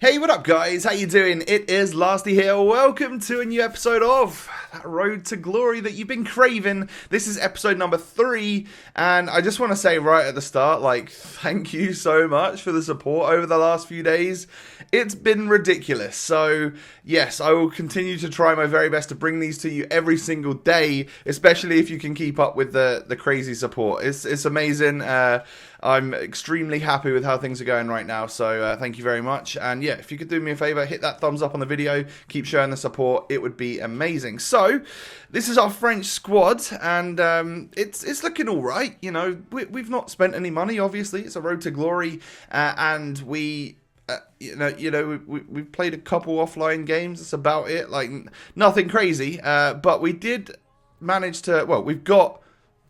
Hey, what up guys? How you doing? It is Lasty here. Welcome to a new episode of that Road to Glory that you've been craving. This is episode number 3, and I just want to say right at the start, thank you so much for the support over the last few days. It's been ridiculous. So, yes, I will continue to try my very best to bring these to you every single day, especially if you can keep up with the crazy support. It's amazing. I'm extremely happy with how things are going right now, so thank you very much. And yeah, if you could do me a favor, hit that thumbs up on the video, keep showing the support, it would be amazing. So, this is our French squad, and it's looking alright. You know, we've not spent any money, obviously, it's a Road to Glory, and we've played a couple offline games, that's about it, nothing crazy, but we did manage to, we've got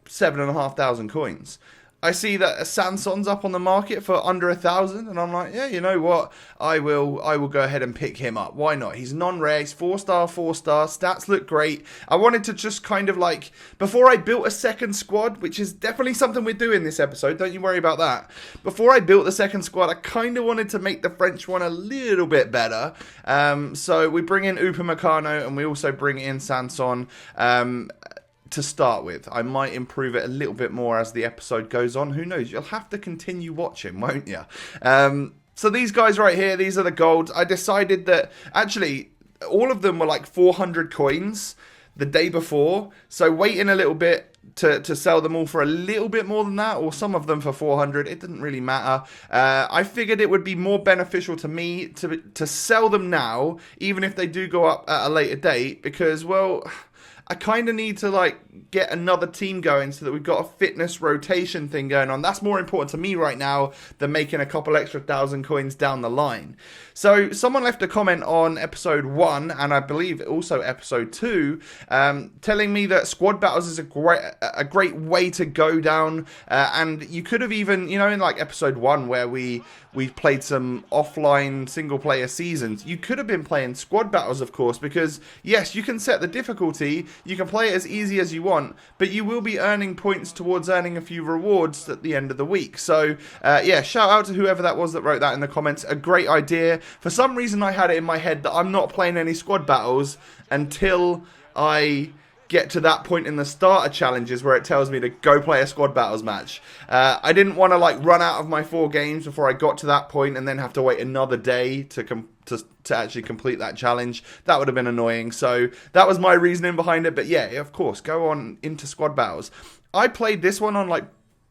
7,500 coins. I see that a Sanson's up on the market for under 1,000, and I'm like, yeah, you know what? I will go ahead and pick him up. Why not? He's non-rare, he's 4-star, stats look great. I wanted to just kind of before I built a second squad, which is definitely something we're doing this episode, don't you worry about that. Before I built the second squad, I kind of wanted to make the French one a little bit better. So we bring in Upamecano, and we also bring in Sanson. To start with, I might improve it a little bit more as the episode goes on. Who knows? You'll have to continue watching, won't you? So these guys right here, these are the golds. I decided that actually all of them were 400 coins the day before. So waiting a little bit to sell them all for a little bit more than that, or some of them for 400, it didn't really matter. I figured it would be more beneficial to me to sell them now, even if they do go up at a later date, because, well, I kind of need to get another team going so that we've got a fitness rotation thing going on. That's more important to me right now than making a couple extra 1,000 coins down the line. So someone left a comment on episode 1, and I believe also episode 2, telling me that squad battles is a great way to go down. And you could have even, in episode 1 where we played some offline single player seasons, you could have been playing squad battles, of course, because yes, you can set the difficulty, you can play it as easy as you want, but you will be earning points towards earning a few rewards at the end of the week. So yeah, shout out to whoever that was that wrote that in the comments. A great idea. For some reason I had it in my head that I'm not playing any squad battles until I get to that point in the starter challenges where it tells me to go play a squad battles match. I didn't want to run out of my 4 games before I got to that point and then have to wait another day to actually complete that challenge. That would have been annoying. So that was my reasoning behind it. But yeah, of course, go on into squad battles. I played this one on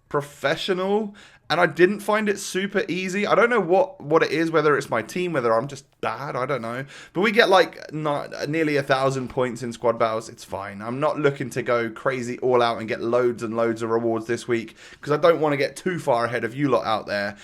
professional, and I didn't find it super easy. I don't know what it is, whether it's my team, whether I'm just bad, I don't know. But we get nearly 1,000 points in squad battles. It's fine. I'm not looking to go crazy all out and get loads and loads of rewards this week, because I don't want to get too far ahead of you lot out there.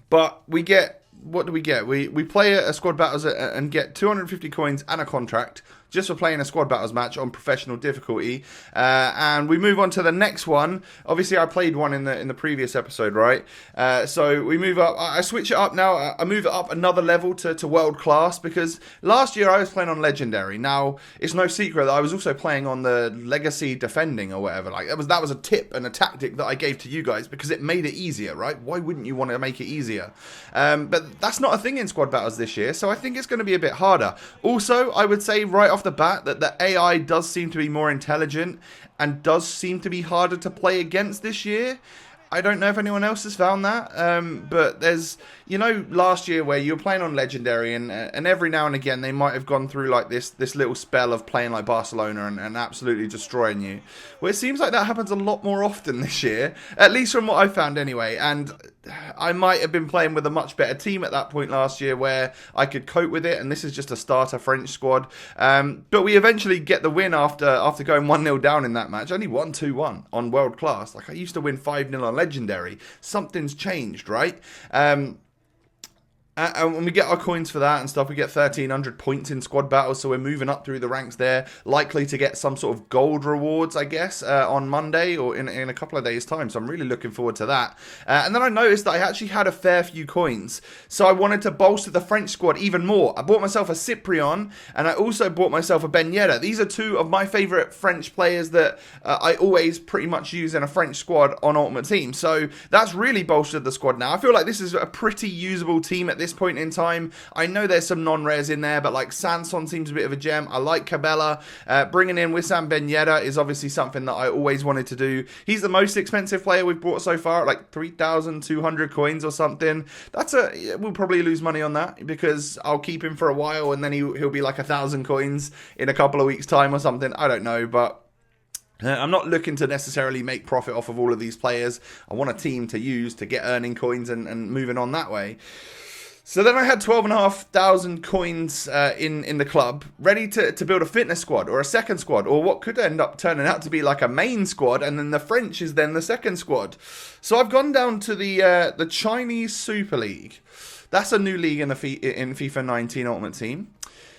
But we get, what do we get? We play a squad battles and get 250 coins and a contract just for playing a squad battles match on professional difficulty, and we move on to the next one. Obviously I played one in the previous episode, right? So we move up. I switch it up now. I move it up another level to world class, because last year I was playing on legendary. Now it's no secret that I was also playing on the legacy defending or whatever. That was a tip and a tactic that I gave to you guys because it made it easier, right? Why wouldn't you want to make it easier? But that's not a thing in squad battles this year, so I think it's going to be a bit harder. Also, I would say right off the bat that the AI does seem to be more intelligent and does seem to be harder to play against this year. I don't know if anyone else has found that, but there's, last year where you were playing on Legendary, and every now and again they might have gone through this little spell of playing like Barcelona and absolutely destroying you. Well, it seems like that happens a lot more often this year, at least from what I found anyway, and I might have been playing with a much better team at that point last year where I could cope with it, and this is just a starter French squad. But we eventually get the win after going 1-0 down in that match. Only 1-2-1 on world class. I used to win 5-0 on legendary. Something's changed, right? And when we get our coins for that and stuff, we get 1,300 points in squad battles, so we're moving up through the ranks there. Likely to get some sort of gold rewards, I guess, on Monday or in a couple of days' time, so I'm really looking forward to that. And then I noticed that I actually had a fair few coins, so I wanted to bolster the French squad even more. I bought myself a Cyprian, and I also bought myself a Ben Yedder. These are two of my favourite French players that I always pretty much use in a French squad on Ultimate Team, so that's really bolstered the squad now. I feel like this is a pretty usable team at this this point in time. I know there's some non-rares in there, but like Sanson seems a bit of a gem. I like Cabela. Bringing in Wissam Ben Yedder is obviously something that I always wanted to do. He's the most expensive player we've bought so far, at like 3,200 coins or something. We'll probably lose money on that because I'll keep him for a while and then he'll be like 1,000 coins in a couple of weeks' time or something. I don't know, but I'm not looking to necessarily make profit off of all of these players. I want a team to use to get earning coins and moving on that way. So then I had 12,500 coins in the club, ready to build a fitness squad or a second squad, or what could end up turning out to be like a main squad, and then the French is then the second squad. So I've gone down to the Chinese Super League. That's a new league in FIFA 19 Ultimate Team.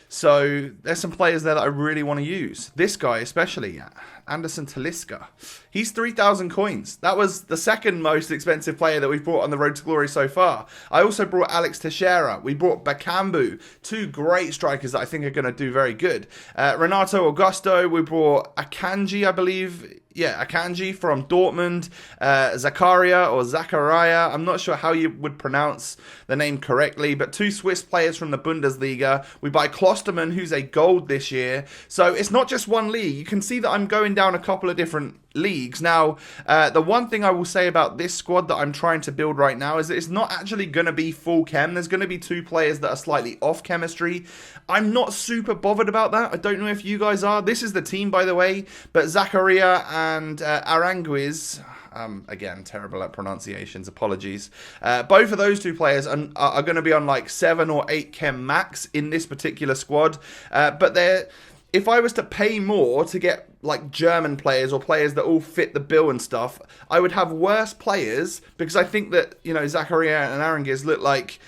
So there's some players there that I really want to use. This guy especially, Anderson Talisca. He's 3,000 coins. That was the second most expensive player that we've brought on the Road to Glory so far. I also brought Alex Teixeira. We brought Bakambu. Two great strikers that I think are going to do very good. Renato Augusto. We brought Akanji, I believe. Yeah, Akanji from Dortmund, Zakaria. I'm not sure how you would pronounce the name correctly, but two Swiss players from the Bundesliga. We buy Klosterman, who's a gold this year. So it's not just one league. You can see that I'm going down a couple of different leagues. Now, the one thing I will say about this squad that I'm trying to build right now is that it's not actually going to be full chem. There's going to be two players that are slightly off chemistry. I'm not super bothered about that. I don't know if you guys are. This is the team, by the way, but Zakaria and Aranguiz, again, terrible at pronunciations, apologies. Both of those two players are going to be on like 7 or 8 chem max in this particular squad, but if I was to pay more to get like German players or players that all fit the bill and stuff, I would have worse players, because I think that, you know, Zakaria and Aranguiz look like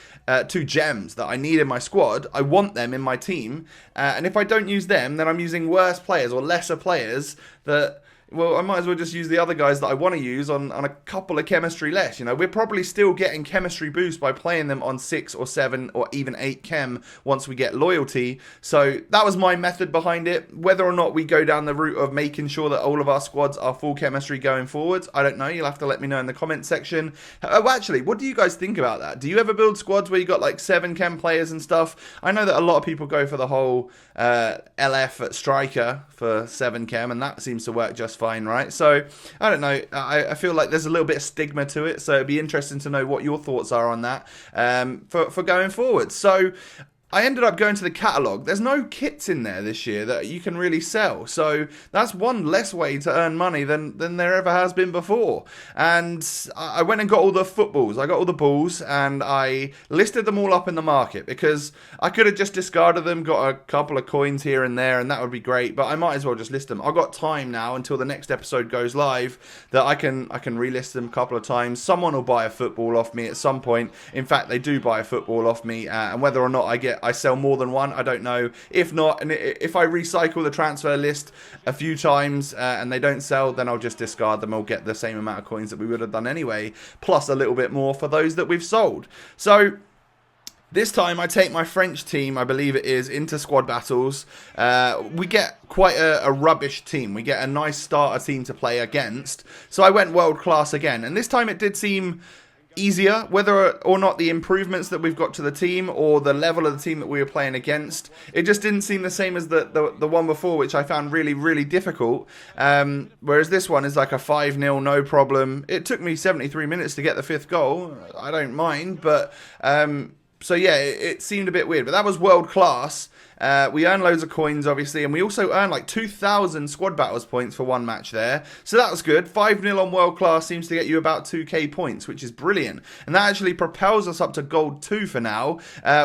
two gems that I need in my squad. I want them in my team, and if I don't use them, then I'm using worse players or lesser players that, well, I might as well just use the other guys that I want to use on a couple of chemistry less. You know, we're probably still getting chemistry boost by playing them on 6 or 7 or even 8 chem once we get loyalty. So that was my method behind it. Whether or not we go down the route of making sure that all of our squads are full chemistry going forwards, I don't know. You'll have to let me know in the comment section. Oh, actually, what do you guys think about that? Do you ever build squads where you got like 7 chem players and stuff? I know that a lot of people go for the whole LF at striker for 7 chem, and that seems to work just fine, right? So I don't know, I feel like there's a little bit of stigma to it, so it'd be interesting to know what your thoughts are on that for going forward. So I ended up going to the catalogue. There's no kits in there this year that you can really sell. So that's one less way to earn money than there ever has been before. And I went and got all the footballs. I got all the balls and I listed them all up in the market, because I could have just discarded them, got a couple of coins here and there, and that would be great. But I might as well just list them. I've got time now until the next episode goes live that I can relist them a couple of times. Someone will buy a football off me at some point. In fact, they do buy a football off me, and whether or not I sell more than one, I don't know. If not, and if I recycle the transfer list a few times and they don't sell, then I'll just discard them. I'll get the same amount of coins that we would have done anyway, plus a little bit more for those that we've sold. So this time I take my French team, I believe it is, into squad battles. We get quite a rubbish team. We get a nice starter team to play against. So I went world class again, and this time it did seem easier, whether or not the improvements that we've got to the team or the level of the team that we were playing against, it just didn't seem the same as the one before, which I found really, really difficult. Whereas this one is like a 5-0, no problem. It took me 73 minutes to get the 5th goal. I don't mind, but so yeah, it seemed a bit weird, but that was world class. We earn loads of coins, obviously, and we also earn like 2,000 squad battles points for one match there. So that was good. 5-0 on world class seems to get you about 2k points, which is brilliant. And that actually propels us up to gold 2 for now.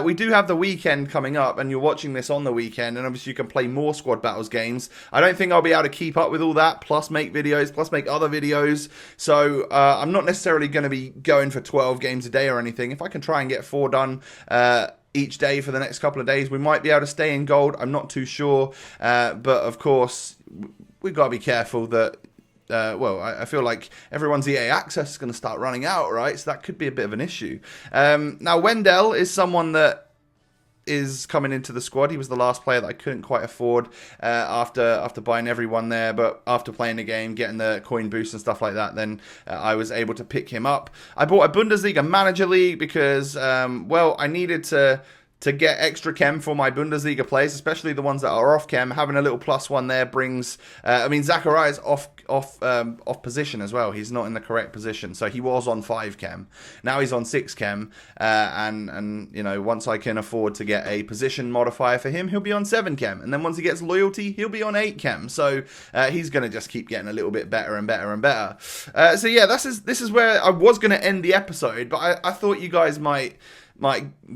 We do have the weekend coming up, and you're watching this on the weekend, and obviously you can play more squad battles games. I don't think I'll be able to keep up with all that, plus make videos, plus make other videos. So I'm not necessarily going to be going for 12 games a day or anything. If I can try and get 4 done each day for the next couple of days, we might be able to stay in gold. I'm not too sure, but of course we've got to be careful that well, I feel like everyone's EA access is going to start running out, right? So that could be a bit of an issue. Now Wendell is someone that is coming into the squad. He was the last player that I couldn't quite afford after buying everyone there, but after playing the game, getting the coin boost and stuff like that, then I was able to pick him up. I bought a Bundesliga Manager League because, well, I needed to get extra chem for my Bundesliga players, especially the ones that are off chem. Having a little +1 there brings. I mean, Zachariah's off position as well. He's not in the correct position, so he was on 5 chem. Now he's on 6 chem, and you know, once I can afford to get a position modifier for him, he'll be on 7 chem, and then once he gets loyalty, he'll be on 8 chem. So he's going to just keep getting a little bit better and better and better. So yeah, this is where I was going to end the episode, but I thought you guys might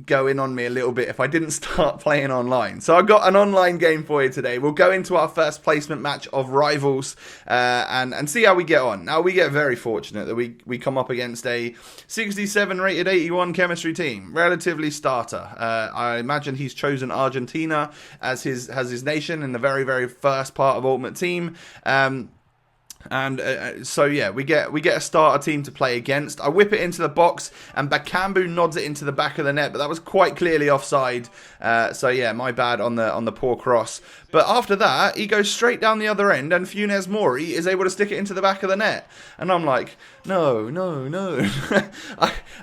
go in on me a little bit if I didn't start playing online. So I've got an online game for you today. We'll go into our first placement match of Rivals and see how we get on. Now, we get very fortunate that we come up against a 67 rated 81 chemistry team, relatively starter. I imagine he's chosen Argentina as his nation in the very, very first part of Ultimate Team. So yeah, we get a starter team to play against. I whip it into the box, and Bakambu nods it into the back of the net, but that was quite clearly offside. So yeah, my bad on the poor cross. But after that, he goes straight down the other end, and Funes Mori is able to stick it into the back of the net. And I'm like, no.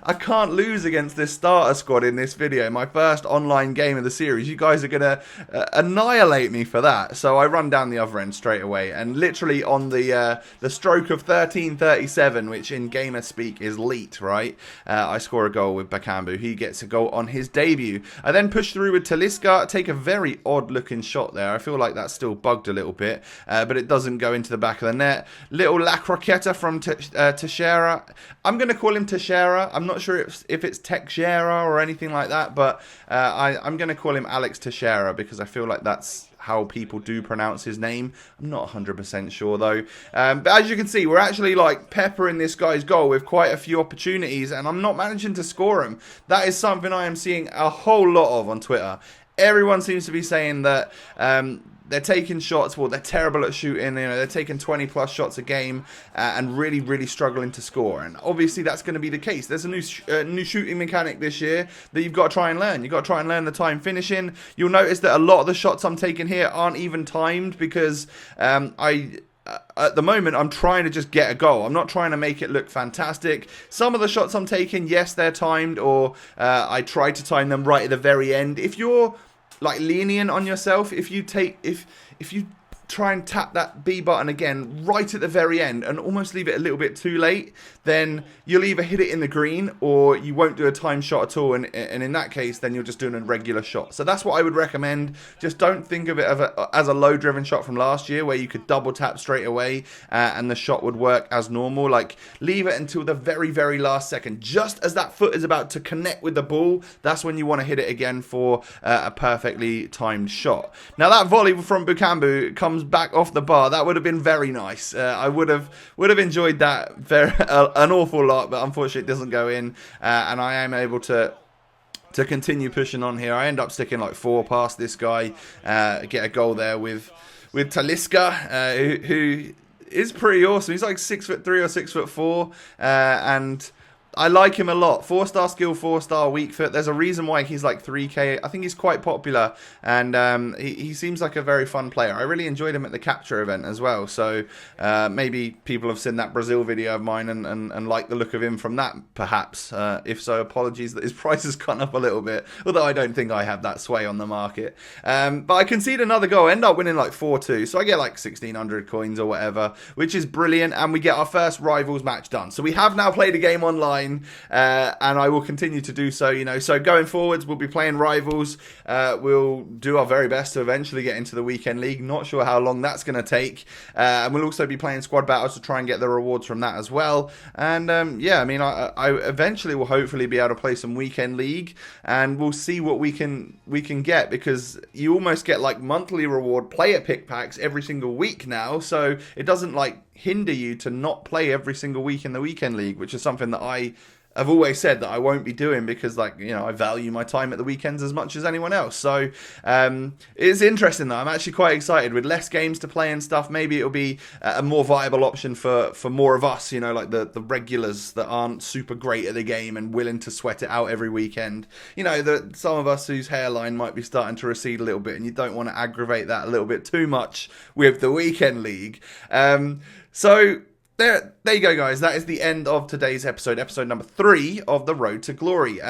I can't lose against this starter squad in this video. My first online game of the series. You guys are going to annihilate me for that. So I run down the other end straight away, and literally on the stroke of 13:37, which in gamer speak is leet, right? I score a goal with Bakambu. He gets a goal on his debut. I then push through with Talisca, take a very odd looking shot there. I feel like that's still bugged a little bit, but it doesn't go into the back of the net. Little La Croqueta from Teixeira. I'm going to call him Teixeira. I'm not sure if it's Teixeira or anything like that, but I'm going to call him Alex Teixeira because I feel like that's how people do pronounce his name. I'm not 100% sure though. But as you can see, we're actually like peppering this guy's goal with quite a few opportunities, and I'm not managing to score him. That is something I am seeing a whole lot of on Twitter. Everyone seems to be saying that they're taking shots, well, they're terrible at shooting, you know, they're taking 20 plus shots a game and really, really struggling to score. And obviously that's going to be the case. There's a new shooting mechanic this year that you've got to try and learn. You've got to try and learn the time finishing. You'll notice that a lot of the shots I'm taking here aren't even timed because at the moment, I'm trying to just get a goal. I'm not trying to make it look fantastic. Some of the shots I'm taking, yes, they're timed, or I try to time them right at the very end. If you're like lenient on yourself, if you try and tap that B button again right at the very end and almost leave it a little bit too late, then you'll either hit it in the green or you won't do a time shot at all, and in that case then you're just doing a regular shot. So that's what I would recommend. Just don't think of it as a low driven shot from last year where you could double tap straight away and the shot would work as normal. Like, leave it until the very, very last second. Just as that foot is about to connect with the ball, that's when you want to hit it again for a perfectly timed shot. Now that volley from Bakambu comes back off the bar. That would have been very nice. I would have enjoyed that an awful lot, but unfortunately it doesn't go in, and I am able to continue pushing on here. I end up sticking like 4 past this guy, get a goal there with Talisca, who is pretty awesome. He's like 6'3" or 6'4", and I like him a lot. 4-star skill, 4-star weak foot. There's a reason why he's like 3k. I think he's quite popular, and he seems like a very fun player. I really enjoyed him at the capture event as well. So maybe people have seen that Brazil video of mine and like the look of him from that, perhaps. If so, apologies that his price has gone up a little bit, although I don't think I have that sway on the market. But I concede another goal, end up winning like 4-2. So I get like 1,600 coins or whatever, which is brilliant, and we get our first Rivals match done. So we have now played a game online, and I will continue to do so, you know. So going forwards, we'll be playing Rivals. We'll do our very best to eventually get into the weekend league. Not sure how long that's going to take. And we'll also be playing squad battles to try and get the rewards from that as well. And yeah, I mean, I eventually will hopefully be able to play some weekend league, and we'll see what we can get, because you almost get like monthly reward player pick packs every single week now. So it doesn't like hinder you to not play every single week in the weekend league, which is something that I I've always said that I won't be doing because, like, you know, I value my time at the weekends as much as anyone else. So it's interesting though. I'm actually quite excited with less games to play and stuff. Maybe it'll be a more viable option for more of us, you know, like the regulars that aren't super great at the game and willing to sweat it out every weekend. You know, some of us whose hairline might be starting to recede a little bit, and you don't want to aggravate that a little bit too much with the weekend league. So there you go, guys. That is the end of today's episode number 3 of the Road to Glory.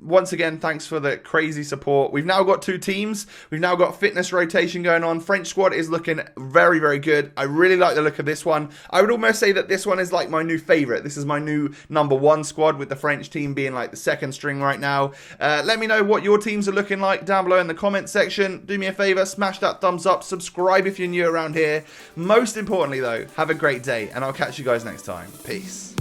Once again, thanks for the crazy support. We've now got 2 teams. We've now got fitness rotation going on. French squad is looking very, very good. I really like the look of this one. I would almost say that this one is like my new favorite. This is my new number 1 squad, with the French team being like the second string right now. Let me know what your teams are looking like down below in the comment section. Do me a favor, smash that thumbs up, subscribe if you're new around here. Most importantly though, have a great day, and I'll catch you guys next time. Peace.